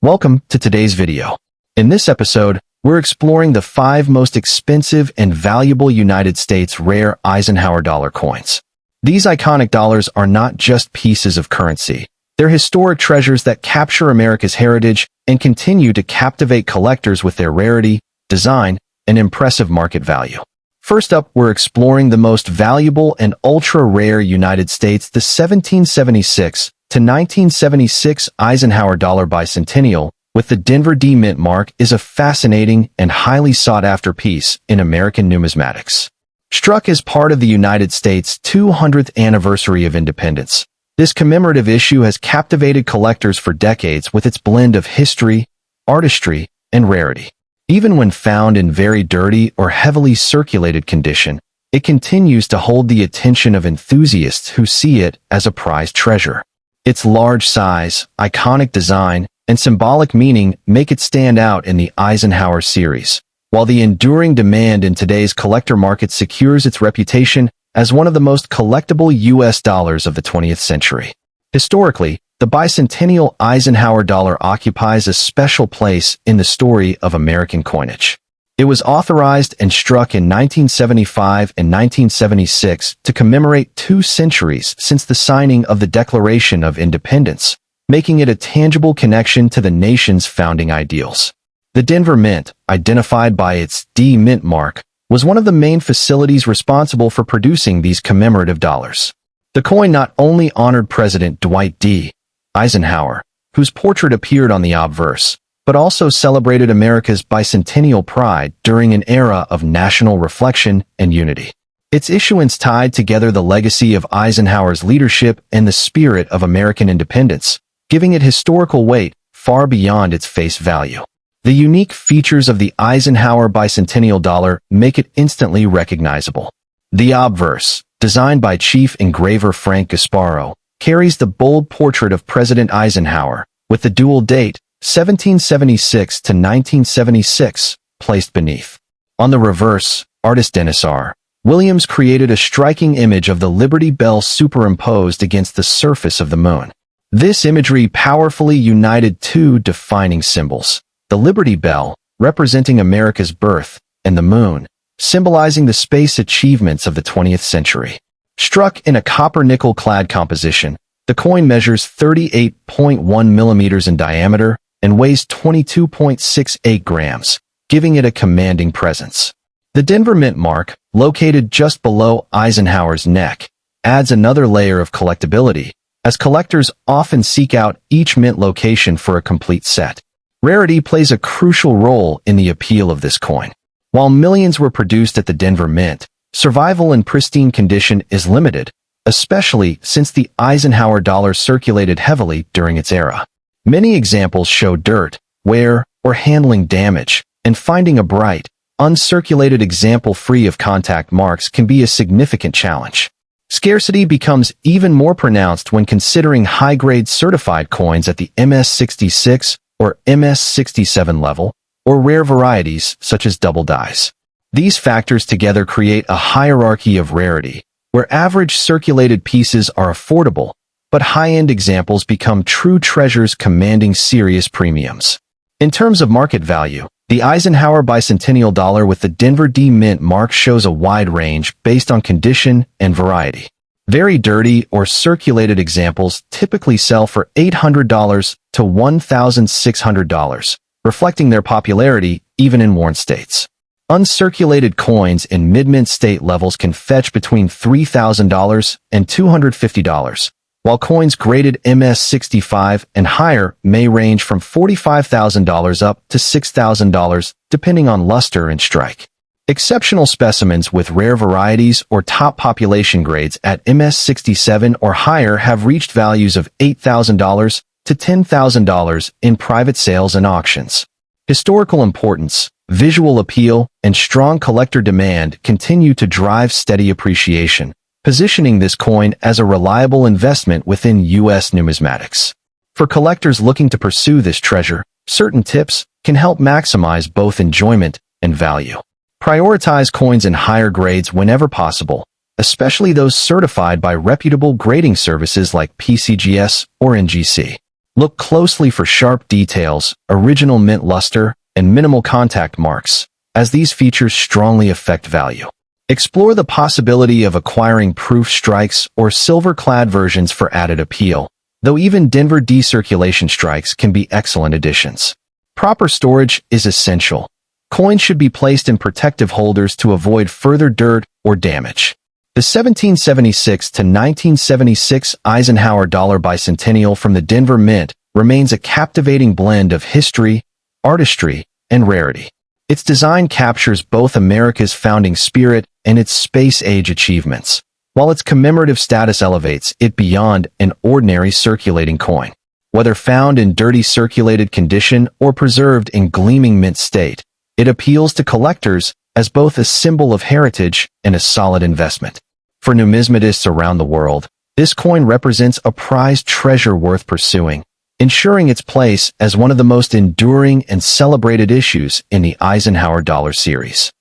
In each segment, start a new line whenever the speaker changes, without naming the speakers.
Welcome to today's video. In this episode, we're exploring the 5 most expensive and valuable United States rare Eisenhower dollar coins. These iconic dollars are not just pieces of currency. They're historic treasures that capture America's heritage and continue to captivate collectors with their rarity, design, and impressive market value. First up, we're exploring the most valuable and ultra-rare United States, the 1776 to 1976 Eisenhower dollar bicentennial with the Denver D Mint mark is a fascinating and highly sought-after piece in American numismatics. Struck as part of the United States' 200th anniversary of independence, this commemorative issue has captivated collectors for decades with its blend of history, artistry, and rarity. Even when found in very dirty or heavily circulated condition, it continues to hold the attention of enthusiasts who see it as a prized treasure. Its large size, iconic design, and symbolic meaning make it stand out in the Eisenhower series, while the enduring demand in today's collector market secures its reputation as one of the most collectible U.S. dollars of the 20th century. Historically, the bicentennial Eisenhower dollar occupies a special place in the story of American coinage. It was authorized and struck in 1975 and 1976 to commemorate 2 centuries since the signing of the Declaration of Independence, making it a tangible connection to the nation's founding ideals. The Denver Mint, identified by its D Mint mark, was one of the main facilities responsible for producing these commemorative dollars. The coin not only honored President Dwight D. Eisenhower, whose portrait appeared on the obverse, but also celebrated America's bicentennial pride during an era of national reflection and unity. Its issuance tied together the legacy of Eisenhower's leadership and the spirit of American independence, giving it historical weight far beyond its face value. The unique features of the Eisenhower bicentennial dollar make it instantly recognizable. The obverse, designed by Chief Engraver Frank Gasparo, carries the bold portrait of President Eisenhower, with the dual date, 1776 to 1976, placed beneath. On the reverse, artist Dennis R. Williams created a striking image of the Liberty Bell superimposed against the surface of the moon. This imagery powerfully united 2 defining symbols: the Liberty Bell, representing America's birth, and the moon, symbolizing the space achievements of the 20th century. Struck in a copper-nickel clad composition, the coin measures 38.1 millimeters in diameter and weighs 22.68 grams, giving it a commanding presence. The Denver Mint mark, located just below Eisenhower's neck, adds another layer of collectability, as collectors often seek out each mint location for a complete set. Rarity plays a crucial role in the appeal of this coin. While millions were produced at the Denver Mint, survival in pristine condition is limited, especially since the Eisenhower dollar circulated heavily during its era. Many examples show dirt, wear, or handling damage, and finding a bright, uncirculated example free of contact marks can be a significant challenge. Scarcity becomes even more pronounced when considering high-grade certified coins at the MS-66 or MS-67 level, or rare varieties such as double dies. These factors together create a hierarchy of rarity, where average circulated pieces are affordable, but high-end examples become true treasures commanding serious premiums. In terms of market value, the Eisenhower bicentennial dollar with the Denver D Mint mark shows a wide range based on condition and variety. Very dirty or circulated examples typically sell for $800 to $1,600, reflecting their popularity even in worn states. Uncirculated coins in mid-mint state levels can fetch between $3,000 and $250, while coins graded MS-65 and higher may range from $45,000 up to $6,000, depending on luster and strike. Exceptional specimens with rare varieties or top population grades at MS-67 or higher have reached values of $8,000 to $10,000 in private sales and auctions. Historical importance, visual appeal, and strong collector demand continue to drive steady appreciation, positioning this coin as a reliable investment within U.S. numismatics. For collectors looking to pursue this treasure, certain tips can help maximize both enjoyment and value. Prioritize coins in higher grades whenever possible, especially those certified by reputable grading services like PCGS or NGC. Look closely for sharp details, original mint luster, and minimal contact marks, as these features strongly affect value. Explore the possibility of acquiring proof strikes or silver-clad versions for added appeal, though even Denver D circulation strikes can be excellent additions. Proper storage is essential. Coins should be placed in protective holders to avoid further dirt or damage. The 1776 to 1976 Eisenhower dollar bicentennial from the Denver Mint remains a captivating blend of history, artistry, and rarity. Its design captures both America's founding spirit and its space-age achievements, while its commemorative status elevates it beyond an ordinary circulating coin. Whether found in dirty circulated condition or preserved in gleaming mint state, it appeals to collectors as both a symbol of heritage and a solid investment. For numismatists around the world, this coin represents a prized treasure worth pursuing, ensuring its place as one of the most enduring and celebrated issues in the Eisenhower dollar series.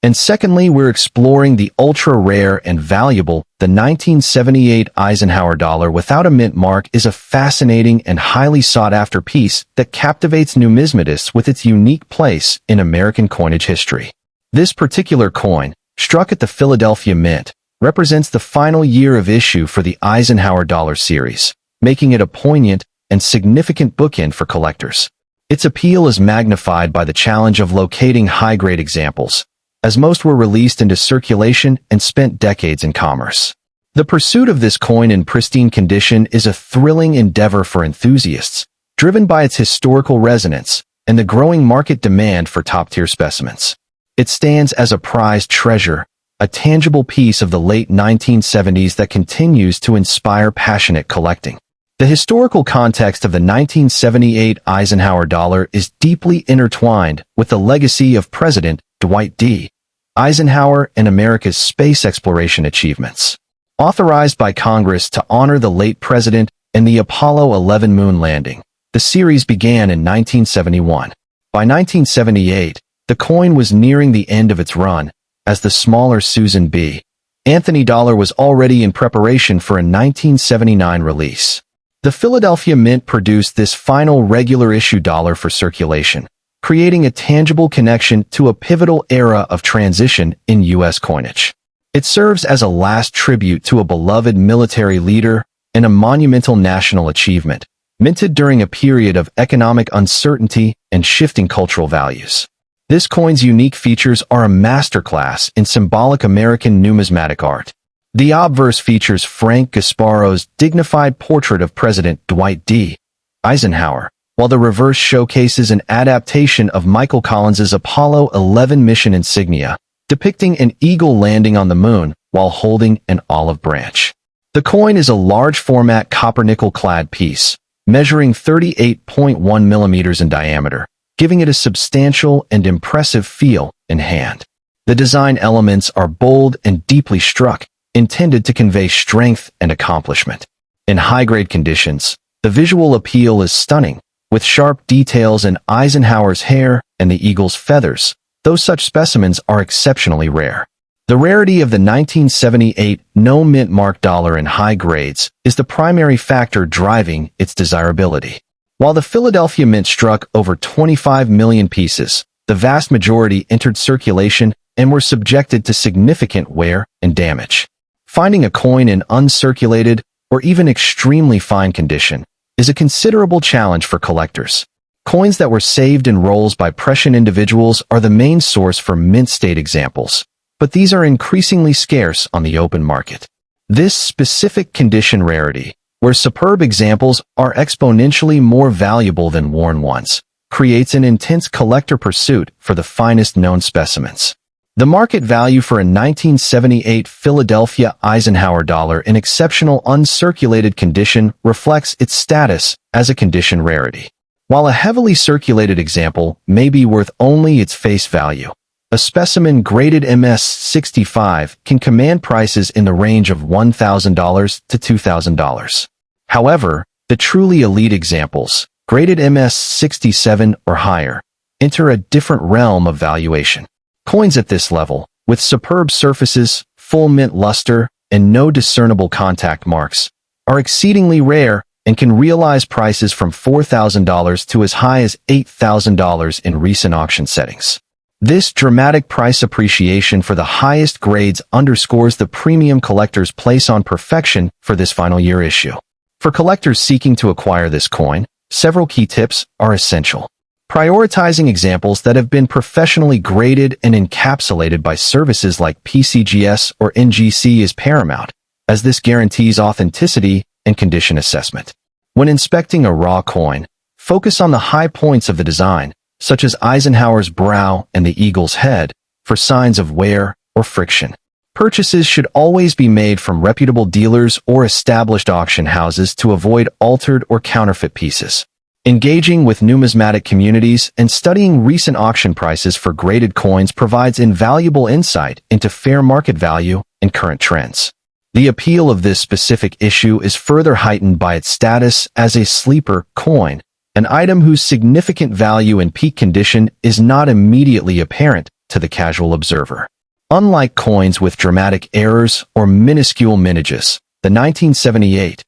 And secondly, we're exploring the ultra-rare and valuable, the 1978 Eisenhower dollar without a mint mark is a fascinating and highly sought-after piece that captivates numismatists with its unique place in American coinage history. This particular coin, struck at the Philadelphia Mint, represents the final year of issue for the Eisenhower dollar series, making it a poignant and significant bookend for collectors. Its appeal is magnified by the challenge of locating high-grade examples, as most were released into circulation and spent decades in commerce. The pursuit of this coin in pristine condition is a thrilling endeavor for enthusiasts, driven by its historical resonance and the growing market demand for top-tier specimens. It stands as a prized treasure, a tangible piece of the late 1970s that continues to inspire passionate collecting. The historical context of the 1978 Eisenhower dollar is deeply intertwined with the legacy of President Dwight D. Eisenhower and America's space exploration achievements. Authorized by Congress to honor the late president and the Apollo 11 moon landing, the series began in 1971. By 1978, the coin was nearing the end of its run, as the smaller Susan B. Anthony dollar was already in preparation for a 1979 release. The Philadelphia Mint produced this final regular issue dollar for circulation, creating a tangible connection to a pivotal era of transition in U.S. coinage. It serves as a last tribute to a beloved military leader and a monumental national achievement, minted during a period of economic uncertainty and shifting cultural values. This coin's unique features are a masterclass in symbolic American numismatic art. The obverse features Frank Gasparo's dignified portrait of President Dwight D. Eisenhower, while the reverse showcases an adaptation of Michael Collins's Apollo 11 mission insignia, depicting an eagle landing on the moon while holding an olive branch. The coin is a large-format copper-nickel-clad piece, measuring 38.1 millimeters in diameter, giving it a substantial and impressive feel in hand. The design elements are bold and deeply struck, intended to convey strength and accomplishment. In high-grade conditions, the visual appeal is stunning, with sharp details in Eisenhower's hair and the eagle's feathers, though such specimens are exceptionally rare. The rarity of the 1978 no-mint mark dollar in high grades is the primary factor driving its desirability. While the Philadelphia Mint struck over 25 million pieces, the vast majority entered circulation and were subjected to significant wear and damage. Finding a coin in uncirculated or even extremely fine condition is a considerable challenge for collectors. Coins that were saved in rolls by prescient individuals are the main source for mint state examples, but these are increasingly scarce on the open market. This specific condition rarity, where superb examples are exponentially more valuable than worn ones, creates an intense collector pursuit for the finest known specimens. The market value for a 1978 Philadelphia Eisenhower dollar in exceptional uncirculated condition reflects its status as a condition rarity. While a heavily circulated example may be worth only its face value, a specimen graded MS-65 can command prices in the range of $1,000 to $2,000. However, the truly elite examples, graded MS-67 or higher, enter a different realm of valuation. Coins at this level, with superb surfaces, full mint luster, and no discernible contact marks, are exceedingly rare and can realize prices from $4,000 to as high as $8,000 in recent auction settings. This dramatic price appreciation for the highest grades underscores the premium collectors place on perfection for this final year issue. For collectors seeking to acquire this coin, several key tips are essential. Prioritizing examples that have been professionally graded and encapsulated by services like PCGS or NGC is paramount, as this guarantees authenticity and condition assessment. When inspecting a raw coin, focus on the high points of the design, such as Eisenhower's brow and the eagle's head, for signs of wear or friction. Purchases should always be made from reputable dealers or established auction houses to avoid altered or counterfeit pieces. Engaging with numismatic communities and studying recent auction prices for graded coins provides invaluable insight into fair market value and current trends. The appeal of this specific issue is further heightened by its status as a sleeper coin, an item whose significant value in peak condition is not immediately apparent to the casual observer. Unlike coins with dramatic errors or minuscule minages, the 1978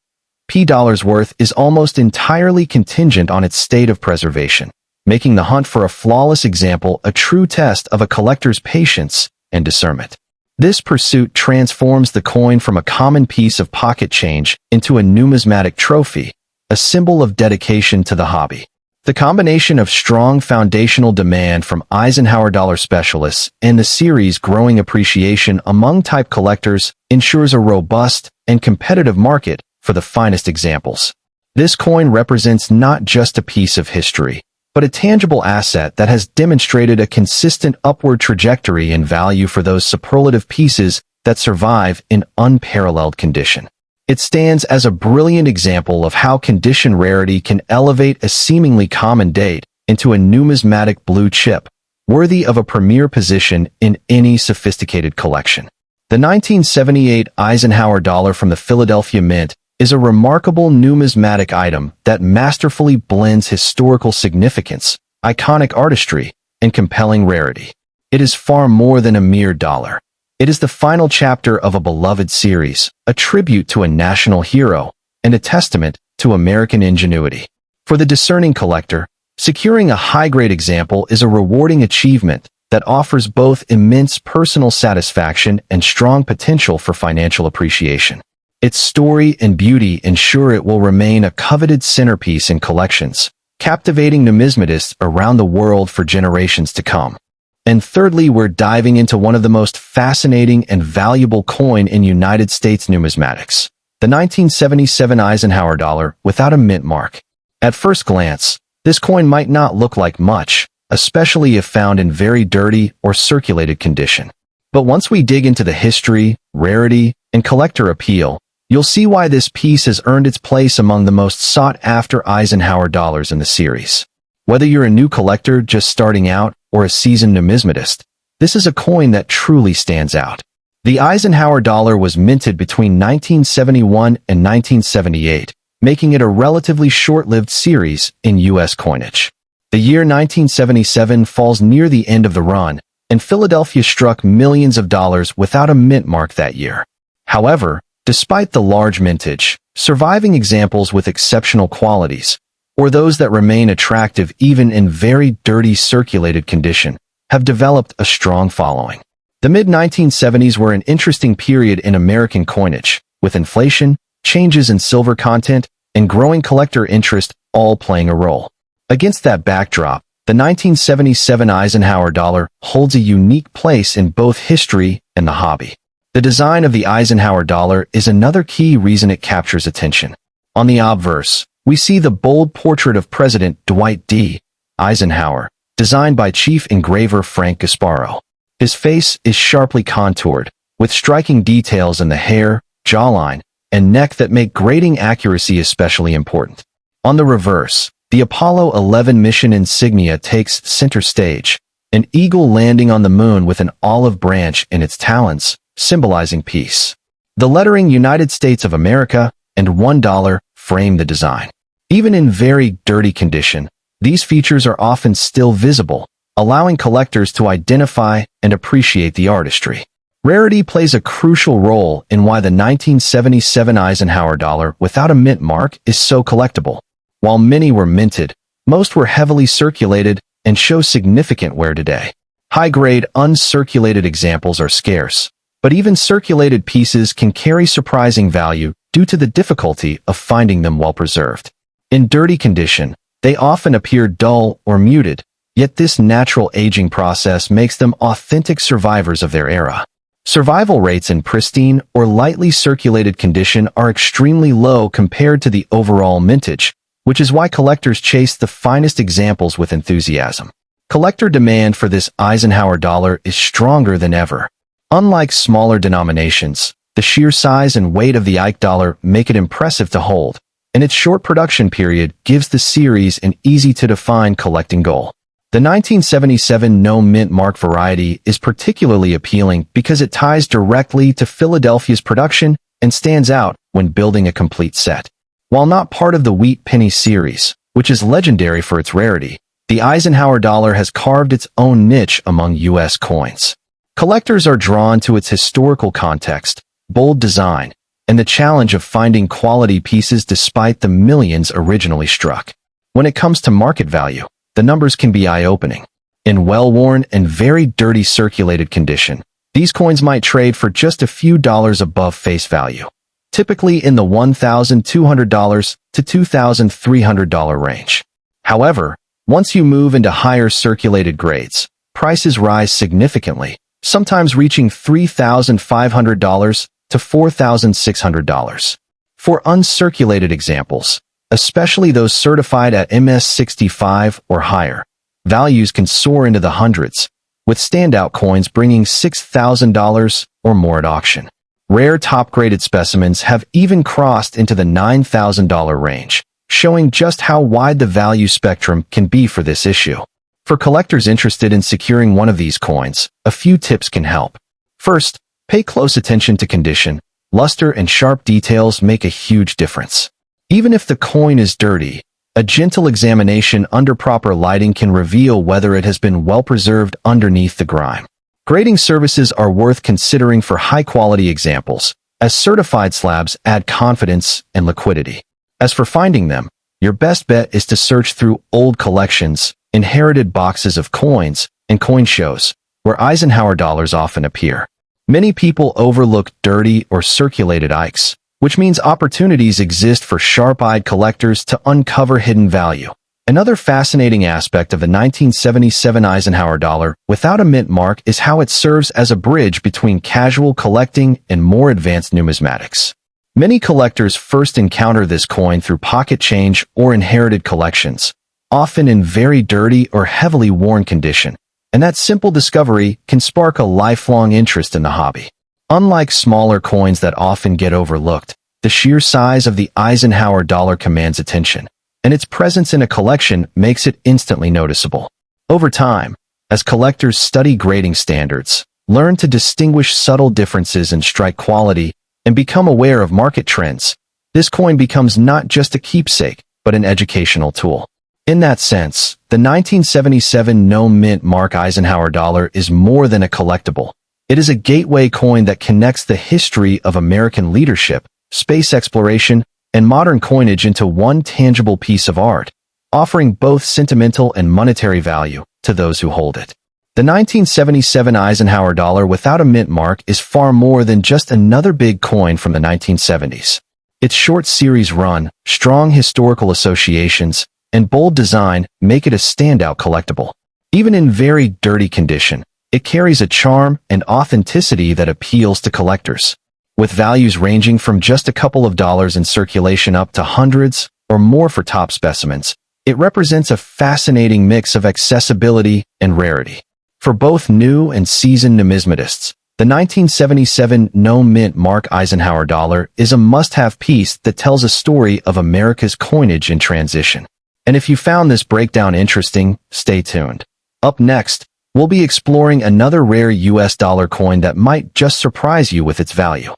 $P worth is almost entirely contingent on its state of preservation, making the hunt for a flawless example a true test of a collector's patience and discernment. This pursuit transforms the coin from a common piece of pocket change into a numismatic trophy, a symbol of dedication to the hobby. The combination of strong foundational demand from Eisenhower dollar specialists and the series' growing appreciation among type collectors ensures a robust and competitive market for the finest examples. This coin represents not just a piece of history, but a tangible asset that has demonstrated a consistent upward trajectory in value for those superlative pieces that survive in unparalleled condition. It stands as a brilliant example of how condition rarity can elevate a seemingly common date into a numismatic blue chip, worthy of a premier position in any sophisticated collection. The 1978 Eisenhower dollar from the Philadelphia Mint is a remarkable numismatic item that masterfully blends historical significance, iconic artistry, and compelling rarity. It is far more than a mere dollar. It is the final chapter of a beloved series, a tribute to a national hero, and a testament to American ingenuity. For the discerning collector, securing a high-grade example is a rewarding achievement that offers both immense personal satisfaction and strong potential for financial appreciation. Its story and beauty ensure it will remain a coveted centerpiece in collections, captivating numismatists around the world for generations to come. And thirdly, we're diving into one of the most fascinating and valuable coin in United States numismatics, the 1977 Eisenhower dollar without a mint mark. At first glance, this coin might not look like much, especially if found in very dirty or circulated condition. But once we dig into the history, rarity, and collector appeal, you'll see why this piece has earned its place among the most sought-after Eisenhower dollars in the series. Whether you're a new collector just starting out or a seasoned numismatist, this is a coin that truly stands out. The Eisenhower dollar was minted between 1971 and 1978, making it a relatively short-lived series in U.S. coinage. The year 1977 falls near the end of the run, and Philadelphia struck millions of dollars without a mint mark that year. However, despite the large mintage, surviving examples with exceptional qualities, or those that remain attractive even in very dirty circulated condition, have developed a strong following. The mid-1970s were an interesting period in American coinage, with inflation, changes in silver content, and growing collector interest all playing a role. Against that backdrop, the 1977 Eisenhower dollar holds a unique place in both history and the hobby. The design of the Eisenhower dollar is another key reason it captures attention. On the obverse, we see the bold portrait of President Dwight D. Eisenhower, designed by chief engraver Frank Gasparo. His face is sharply contoured, with striking details in the hair, jawline, and neck that make grading accuracy especially important. On the reverse, the Apollo 11 mission insignia takes center stage, an eagle landing on the moon with an olive branch in its talons, symbolizing peace. The lettering United States of America and $1 frame the design. Even in very dirty condition, these features are often still visible, allowing collectors to identify and appreciate the artistry. Rarity plays a crucial role in why the 1977 Eisenhower dollar without a mint mark is so collectible. While many were minted, most were heavily circulated and show significant wear today. High-grade, uncirculated examples are scarce, but even circulated pieces can carry surprising value due to the difficulty of finding them well preserved. In dirty condition, they often appear dull or muted, yet this natural aging process makes them authentic survivors of their era. Survival rates in pristine or lightly circulated condition are extremely low compared to the overall mintage, which is why collectors chase the finest examples with enthusiasm. Collector demand for this Eisenhower dollar is stronger than ever. Unlike smaller denominations, the sheer size and weight of the Ike dollar make it impressive to hold, and its short production period gives the series an easy-to-define collecting goal. The 1977 no mint mark variety is particularly appealing because it ties directly to Philadelphia's production and stands out when building a complete set. While not part of the Wheat Penny series, which is legendary for its rarity, the Eisenhower dollar has carved its own niche among U.S. coins. Collectors are drawn to its historical context, bold design, and the challenge of finding quality pieces despite the millions originally struck. When it comes to market value, the numbers can be eye-opening. In well-worn and very dirty circulated condition, these coins might trade for just a few dollars above face value, typically in the $1,200 to $2,300 range. However, once you move into higher circulated grades, prices rise significantly, sometimes reaching $3,500 to $4,600. For uncirculated examples, especially those certified at MS65 or higher, values can soar into the hundreds, with standout coins bringing $6,000 or more at auction. Rare top-graded specimens have even crossed into the $9,000 range, showing just how wide the value spectrum can be for this issue. For collectors interested in securing one of these coins, a few tips can help. First, pay close attention to condition. Luster and sharp details make a huge difference. Even if the coin is dirty, a gentle examination under proper lighting can reveal whether it has been well preserved underneath the grime. Grading services are worth considering for high-quality examples, as certified slabs add confidence and liquidity. As for finding them, your best bet is to search through old collections, inherited boxes of coins, and coin shows, where Eisenhower dollars often appear. Many people overlook dirty or circulated Ikes, which means opportunities exist for sharp-eyed collectors to uncover hidden value. Another fascinating aspect of the 1977 Eisenhower dollar without a mint mark is how it serves as a bridge between casual collecting and more advanced numismatics. Many collectors first encounter this coin through pocket change or inherited collections, often in very dirty or heavily worn condition, and that simple discovery can spark a lifelong interest in the hobby. Unlike smaller coins that often get overlooked, the sheer size of the Eisenhower dollar commands attention, and its presence in a collection makes it instantly noticeable. Over time, as collectors study grading standards, learn to distinguish subtle differences in strike quality, and become aware of market trends, this coin becomes not just a keepsake, but an educational tool. In that sense, the 1977 no mint mark Eisenhower dollar is more than a collectible. It is a gateway coin that connects the history of American leadership, space exploration, and modern coinage into one tangible piece of art, offering both sentimental and monetary value to those who hold it. The 1977 Eisenhower dollar without a mint mark is far more than just another big coin from the 1970s. Its short series run, strong historical associations, and bold design make it a standout collectible. Even in very dirty condition, it carries a charm and authenticity that appeals to collectors. With values ranging from just a couple of dollars in circulation up to hundreds or more for top specimens, it represents a fascinating mix of accessibility and rarity. For both new and seasoned numismatists, the 1977 no mint mark Eisenhower dollar is a must-have piece that tells a story of America's coinage in transition. And if you found this breakdown interesting, stay tuned. Up next, we'll be exploring another rare US dollar coin that might just surprise you with its value.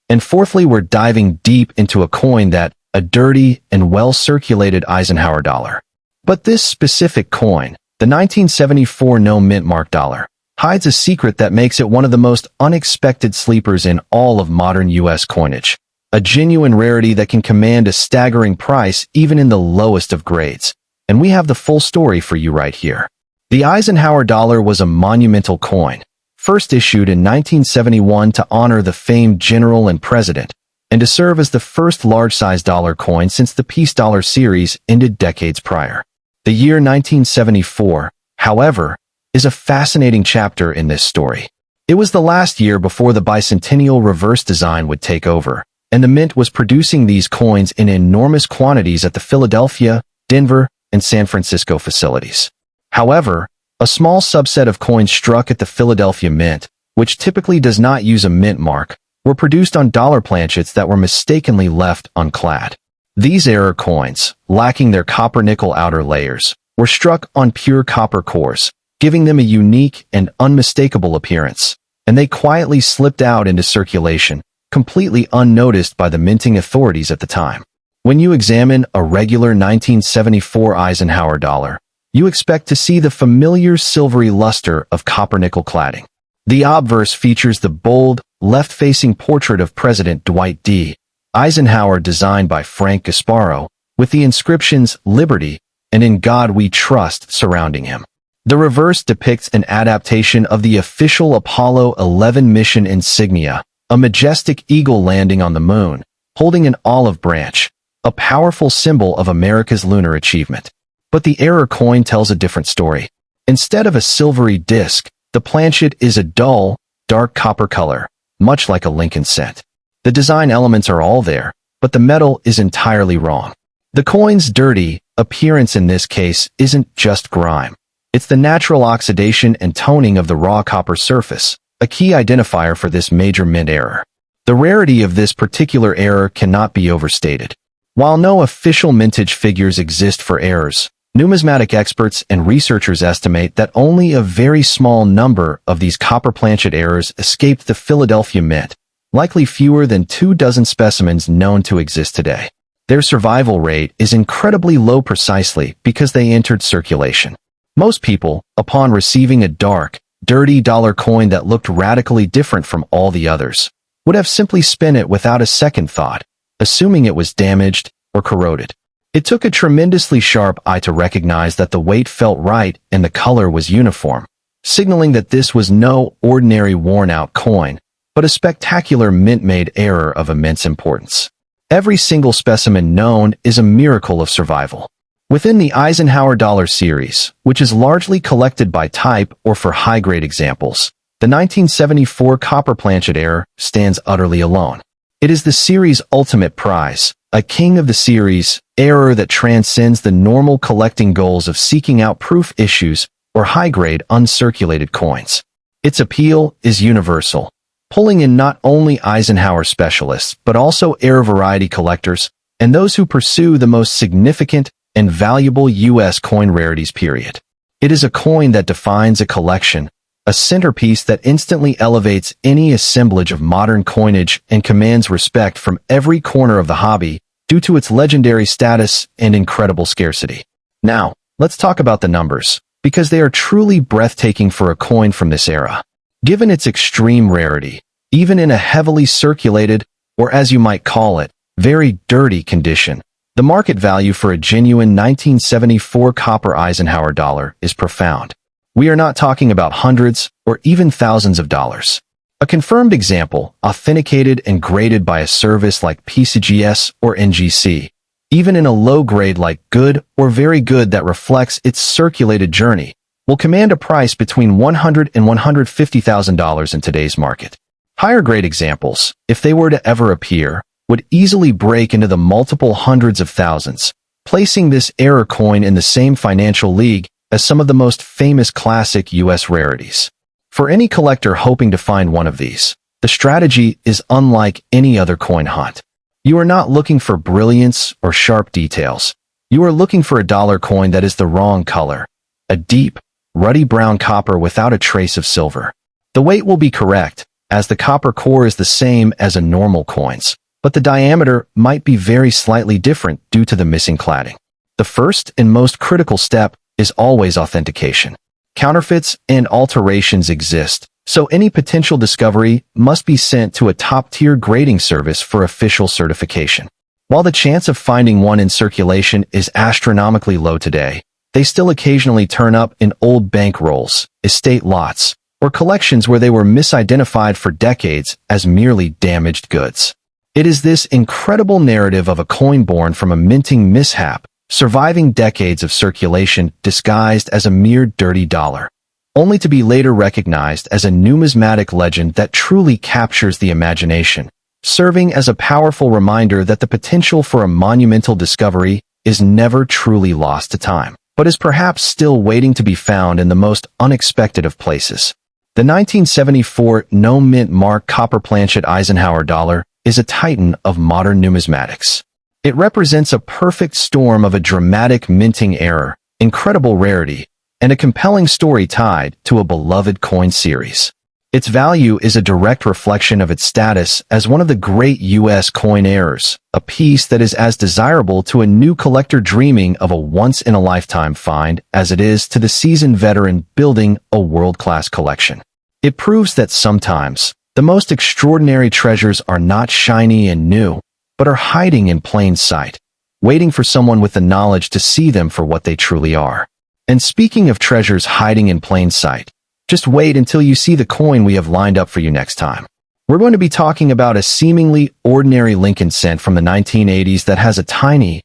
And fourthly, we're diving deep into a coin a dirty and well-circulated Eisenhower dollar. But this specific coin, the 1974 no mint mark dollar, hides a secret that makes it one of the most unexpected sleepers in all of modern U.S. coinage. A genuine rarity that can command a staggering price even in the lowest of grades. And we have the full story for you right here. The Eisenhower dollar was a monumental coin, first issued in 1971 to honor the famed general and president, and to serve as the first large-sized dollar coin since the Peace Dollar series ended decades prior. The year 1974, however, is a fascinating chapter in this story. It was the last year before the bicentennial reverse design would take over, and the mint was producing these coins in enormous quantities at the Philadelphia, Denver, and San Francisco facilities. However, a small subset of coins struck at the Philadelphia Mint, which typically does not use a mint mark, were produced on dollar planchets that were mistakenly left unclad. These error coins, lacking their copper-nickel outer layers, were struck on pure copper cores, giving them a unique and unmistakable appearance, and they quietly slipped out into circulation, completely unnoticed by the minting authorities at the time. When you examine a regular 1974 Eisenhower dollar, you expect to see the familiar silvery luster of copper-nickel cladding. The obverse features the bold, left-facing portrait of President Dwight D. Eisenhower designed by Frank Gasparo, with the inscriptions "Liberty" and "In God We Trust" surrounding him. The reverse depicts an adaptation of the official Apollo 11 mission insignia, a majestic eagle landing on the moon, holding an olive branch, a powerful symbol of America's lunar achievement. But the error coin tells a different story. Instead of a silvery disc, the planchet is a dull, dark copper color, much like a Lincoln cent. The design elements are all there, but the metal is entirely wrong. The coin's dirty appearance in this case isn't just grime. It's the natural oxidation and toning of the raw copper surface, a key identifier for this major mint error. The rarity of this particular error cannot be overstated. While no official mintage figures exist for errors, numismatic experts and researchers estimate that only a very small number of these copper planchet errors escaped the Philadelphia Mint, likely fewer than 24 specimens known to exist today. Their survival rate is incredibly low precisely because they entered circulation. Most people, upon receiving a dark, dirty dollar coin that looked radically different from all the others, would have simply spent it without a second thought, assuming it was damaged or corroded. It took a tremendously sharp eye to recognize that the weight felt right and the color was uniform, signaling that this was no ordinary worn-out coin, but a spectacular mint-made error of immense importance. Every single specimen known is a miracle of survival. Within the Eisenhower dollar series, which is largely collected by type or for high-grade examples, the 1974 copper planchet error stands utterly alone. It is the series' ultimate prize, a king of the series, error that transcends the normal collecting goals of seeking out proof issues or high-grade uncirculated coins. Its appeal is universal, pulling in not only Eisenhower specialists but also error variety collectors and those who pursue the most significant and valuable U.S. coin rarities period. It is a coin that defines a collection, a centerpiece that instantly elevates any assemblage of modern coinage and commands respect from every corner of the hobby due to its legendary status and incredible scarcity. Now, let's talk about the numbers, because they are truly breathtaking for a coin from this era. Given its extreme rarity, even in a heavily circulated, or as you might call it, very dirty condition, the market value for a genuine 1974 copper Eisenhower dollar is profound. We are not talking about hundreds or even thousands of dollars. A confirmed example, authenticated and graded by a service like PCGS or NGC, even in a low grade like good or very good that reflects its circulated journey, will command a price between $100,000 and $150,000 in today's market. Higher grade examples, if they were to ever appear, would easily break into the multiple hundreds of thousands, placing this error coin in the same financial league as some of the most famous classic U.S. rarities. For any collector hoping to find one of these, the strategy is unlike any other coin hunt. You are not looking for brilliance or sharp details. You are looking for a dollar coin that is the wrong color, a deep, ruddy brown copper without a trace of silver. The weight will be correct, as the copper core is the same as a normal coin's, but the diameter might be very slightly different due to the missing cladding. The first and most critical step is always authentication. Counterfeits and alterations exist, so any potential discovery must be sent to a top-tier grading service for official certification. While the chance of finding one in circulation is astronomically low today, they still occasionally turn up in old bank rolls, estate lots, or collections where they were misidentified for decades as merely damaged goods. It is this incredible narrative of a coin born from a minting mishap, surviving decades of circulation disguised as a mere dirty dollar, only to be later recognized as a numismatic legend that truly captures the imagination, serving as a powerful reminder that the potential for a monumental discovery is never truly lost to time, but is perhaps still waiting to be found in the most unexpected of places. The 1974 no-mint mark copper planchet Eisenhower dollar is a titan of modern numismatics. It represents a perfect storm of a dramatic minting error, incredible rarity, and a compelling story tied to a beloved coin series. Its value is a direct reflection of its status as one of the great U.S. coin errors, a piece that is as desirable to a new collector dreaming of a once-in-a-lifetime find as it is to the seasoned veteran building a world-class collection. It proves that sometimes, the most extraordinary treasures are not shiny and new, but are hiding in plain sight, waiting for someone with the knowledge to see them for what they truly are. And speaking of treasures hiding in plain sight, just wait until you see the coin we have lined up for you next time. We're going to be talking about a seemingly ordinary Lincoln cent from the 1980s that has a tiny,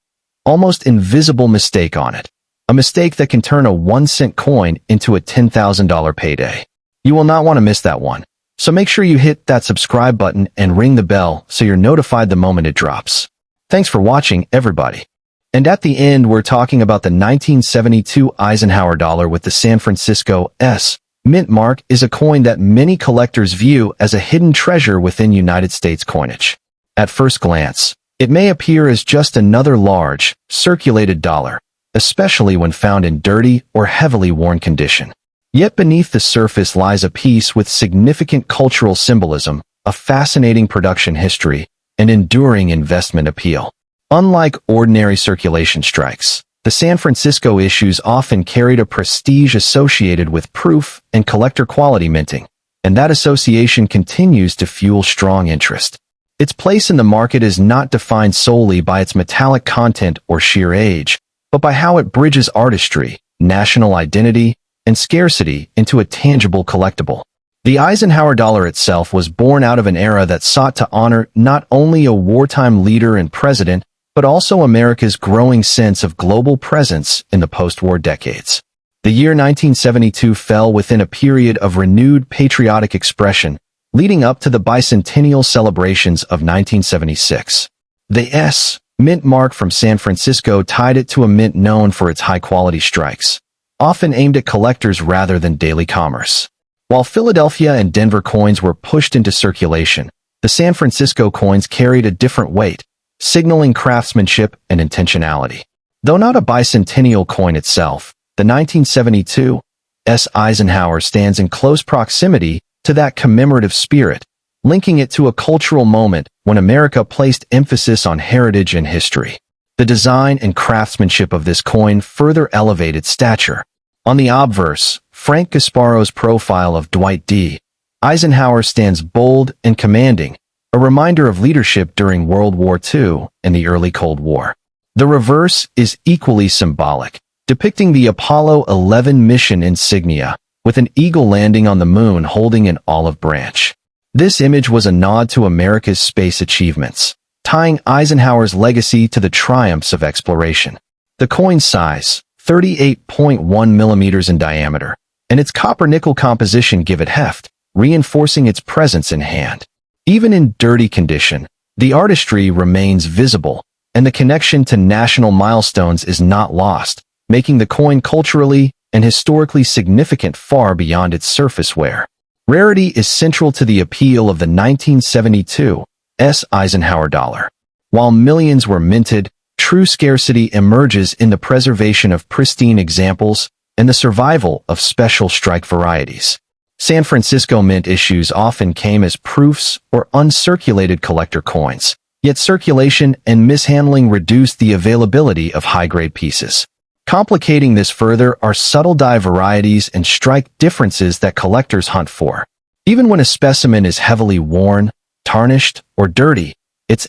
almost invisible mistake on it. A mistake that can turn a 1-cent coin into a $10,000 payday. You will not want to miss that one. So make sure you hit that subscribe button and ring the bell so you're notified the moment it drops. Thanks for watching, everybody. And at the end, we're talking about the 1972 Eisenhower dollar with the San Francisco S. Mint mark is a coin that many collectors view as a hidden treasure within United States coinage. At first glance, it may appear as just another large, circulated dollar, especially when found in dirty or heavily worn condition. Yet beneath the surface lies a piece with significant cultural symbolism, a fascinating production history, and enduring investment appeal. Unlike ordinary circulation strikes, the San Francisco issues often carried a prestige associated with proof and collector quality minting, and that association continues to fuel strong interest. Its place in the market is not defined solely by its metallic content or sheer age, but by how it bridges artistry, national identity, and scarcity into a tangible collectible. The Eisenhower dollar itself was born out of an era that sought to honor not only a wartime leader and president, but also America's growing sense of global presence in the post-war decades. The year 1972 fell within a period of renewed patriotic expression, leading up to the bicentennial celebrations of 1976. The S. Mint mark from San Francisco tied it to a mint known for its high-quality strikes, often aimed at collectors rather than daily commerce. While Philadelphia and Denver coins were pushed into circulation, the San Francisco coins carried a different weight, signaling craftsmanship and intentionality. Though not a bicentennial coin itself, the 1972 S. Eisenhower stands in close proximity to that commemorative spirit, linking it to a cultural moment when America placed emphasis on heritage and history. The design and craftsmanship of this coin further elevate its stature. On the obverse, Frank Gasparo's profile of Dwight D. Eisenhower stands bold and commanding, a reminder of leadership during World War II and the early Cold War. The reverse is equally symbolic, depicting the Apollo 11 mission insignia, with an eagle landing on the moon holding an olive branch. This image was a nod to America's space achievements, tying Eisenhower's legacy to the triumphs of exploration. The coin's size, 38.1 millimeters in diameter, and its copper-nickel composition give it heft, reinforcing its presence in hand. Even in dirty condition, the artistry remains visible, and the connection to national milestones is not lost, making the coin culturally and historically significant far beyond its surface wear. Rarity is central to the appeal of the 1972 S. Eisenhower dollar. While millions were minted, true scarcity emerges in the preservation of pristine examples and the survival of special strike varieties. San Francisco mint issues often came as proofs or uncirculated collector coins, yet circulation and mishandling reduced the availability of high-grade pieces. Complicating this further are subtle die varieties and strike differences that collectors hunt for. Even when a specimen is heavily worn, tarnished, or dirty, its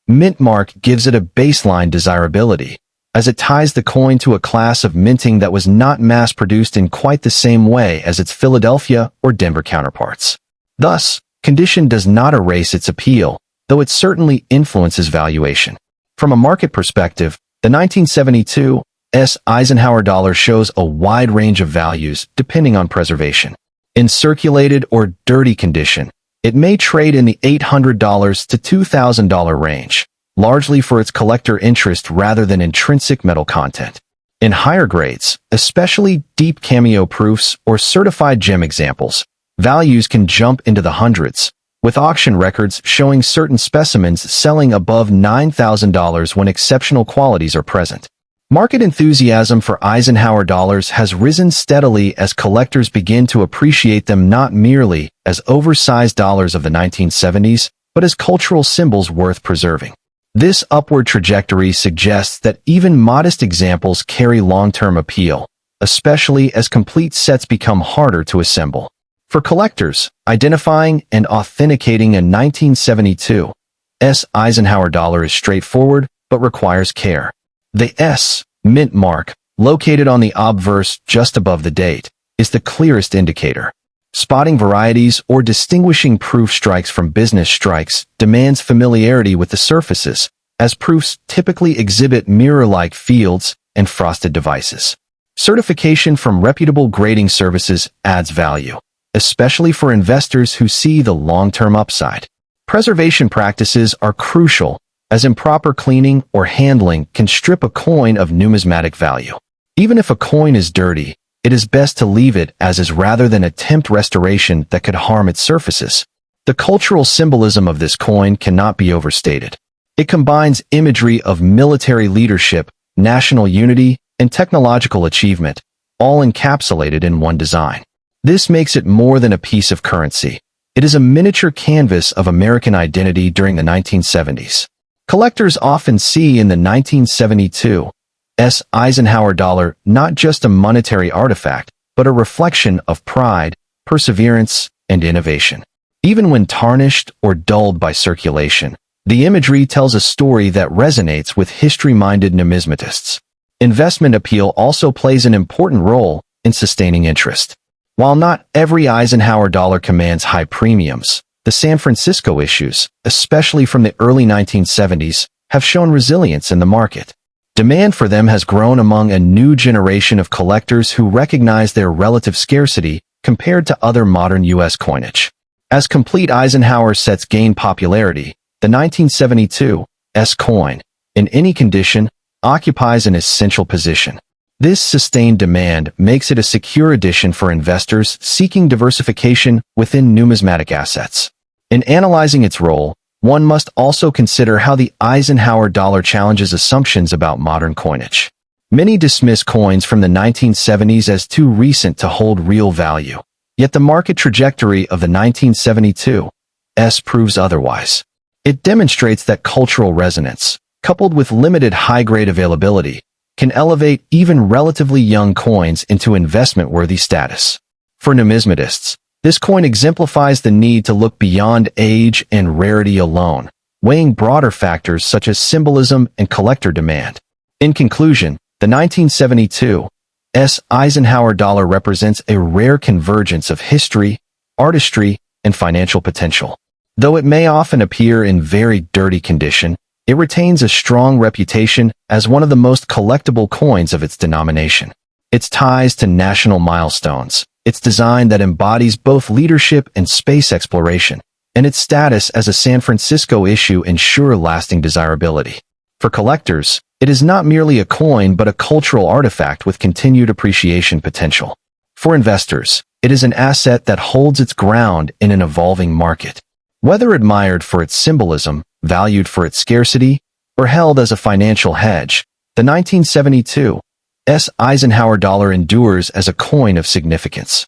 mint mark gives it a baseline desirability, as it ties the coin to a class of minting that was not mass-produced in quite the same way as its Philadelphia or Denver counterparts. Thus, condition does not erase its appeal, though it certainly influences valuation. From a market perspective, the 1972 Eisenhower dollar shows a wide range of values depending on preservation. In circulated or dirty condition, it may trade in the $800 to $2,000 range, largely for its collector interest rather than intrinsic metal content. In higher grades, especially deep cameo proofs or certified gem examples, values can jump into the hundreds, with auction records showing certain specimens selling above $9,000 when exceptional qualities are present. Market enthusiasm for Eisenhower dollars has risen steadily as collectors begin to appreciate them not merely as oversized dollars of the 1970s, but as cultural symbols worth preserving. This upward trajectory suggests that even modest examples carry long-term appeal, especially as complete sets become harder to assemble. For collectors, identifying and authenticating a 1972 Eisenhower dollar is straightforward but requires care. The mint mark, located on the obverse just above the date, is the clearest indicator. Spotting varieties or distinguishing proof strikes from business strikes demands familiarity with the surfaces, as proofs typically exhibit mirror-like fields and frosted devices. Certification from reputable grading services adds value, especially for investors who see the long-term upside. Preservation practices are crucial, as improper cleaning or handling can strip a coin of numismatic value. Even if a coin is dirty, it is best to leave it as is rather than attempt restoration that could harm its surfaces. The cultural symbolism of this coin cannot be overstated. It combines imagery of military leadership, national unity, and technological achievement, all encapsulated in one design. This makes it more than a piece of currency. It is a miniature canvas of American identity during the 1970s. Collectors often see in the 1972 Eisenhower dollar not just a monetary artifact, but a reflection of pride, perseverance, and innovation. Even when tarnished or dulled by circulation, the imagery tells a story that resonates with history-minded numismatists. Investment appeal also plays an important role in sustaining interest. While not every Eisenhower dollar commands high premiums, the San Francisco issues, especially from the early 1970s, have shown resilience in the market. Demand for them has grown among a new generation of collectors who recognize their relative scarcity compared to other modern U.S. coinage. As complete Eisenhower sets gain popularity, the 1972 coin, in any condition, occupies an essential position. This sustained demand makes it a secure addition for investors seeking diversification within numismatic assets. In analyzing its role, one must also consider how the Eisenhower dollar challenges assumptions about modern coinage. Many dismiss coins from the 1970s as too recent to hold real value, yet the market trajectory of the 1972 proves otherwise. It demonstrates that cultural resonance, coupled with limited high-grade availability, can elevate even relatively young coins into investment-worthy status. For numismatists, this coin exemplifies the need to look beyond age and rarity alone, weighing broader factors such as symbolism and collector demand. In conclusion, the 1972 Eisenhower dollar represents a rare convergence of history, artistry, and financial potential. Though it may often appear in very dirty condition, it retains a strong reputation as one of the most collectible coins of its denomination. Its ties to national milestones, its design that embodies both leadership and space exploration, and its status as a San Francisco issue ensure lasting desirability. For collectors, it is not merely a coin but a cultural artifact with continued appreciation potential. For investors, it is an asset that holds its ground in an evolving market. Whether admired for its symbolism, valued for its scarcity, or held as a financial hedge, the 1972 Eisenhower dollar endures as a coin of significance.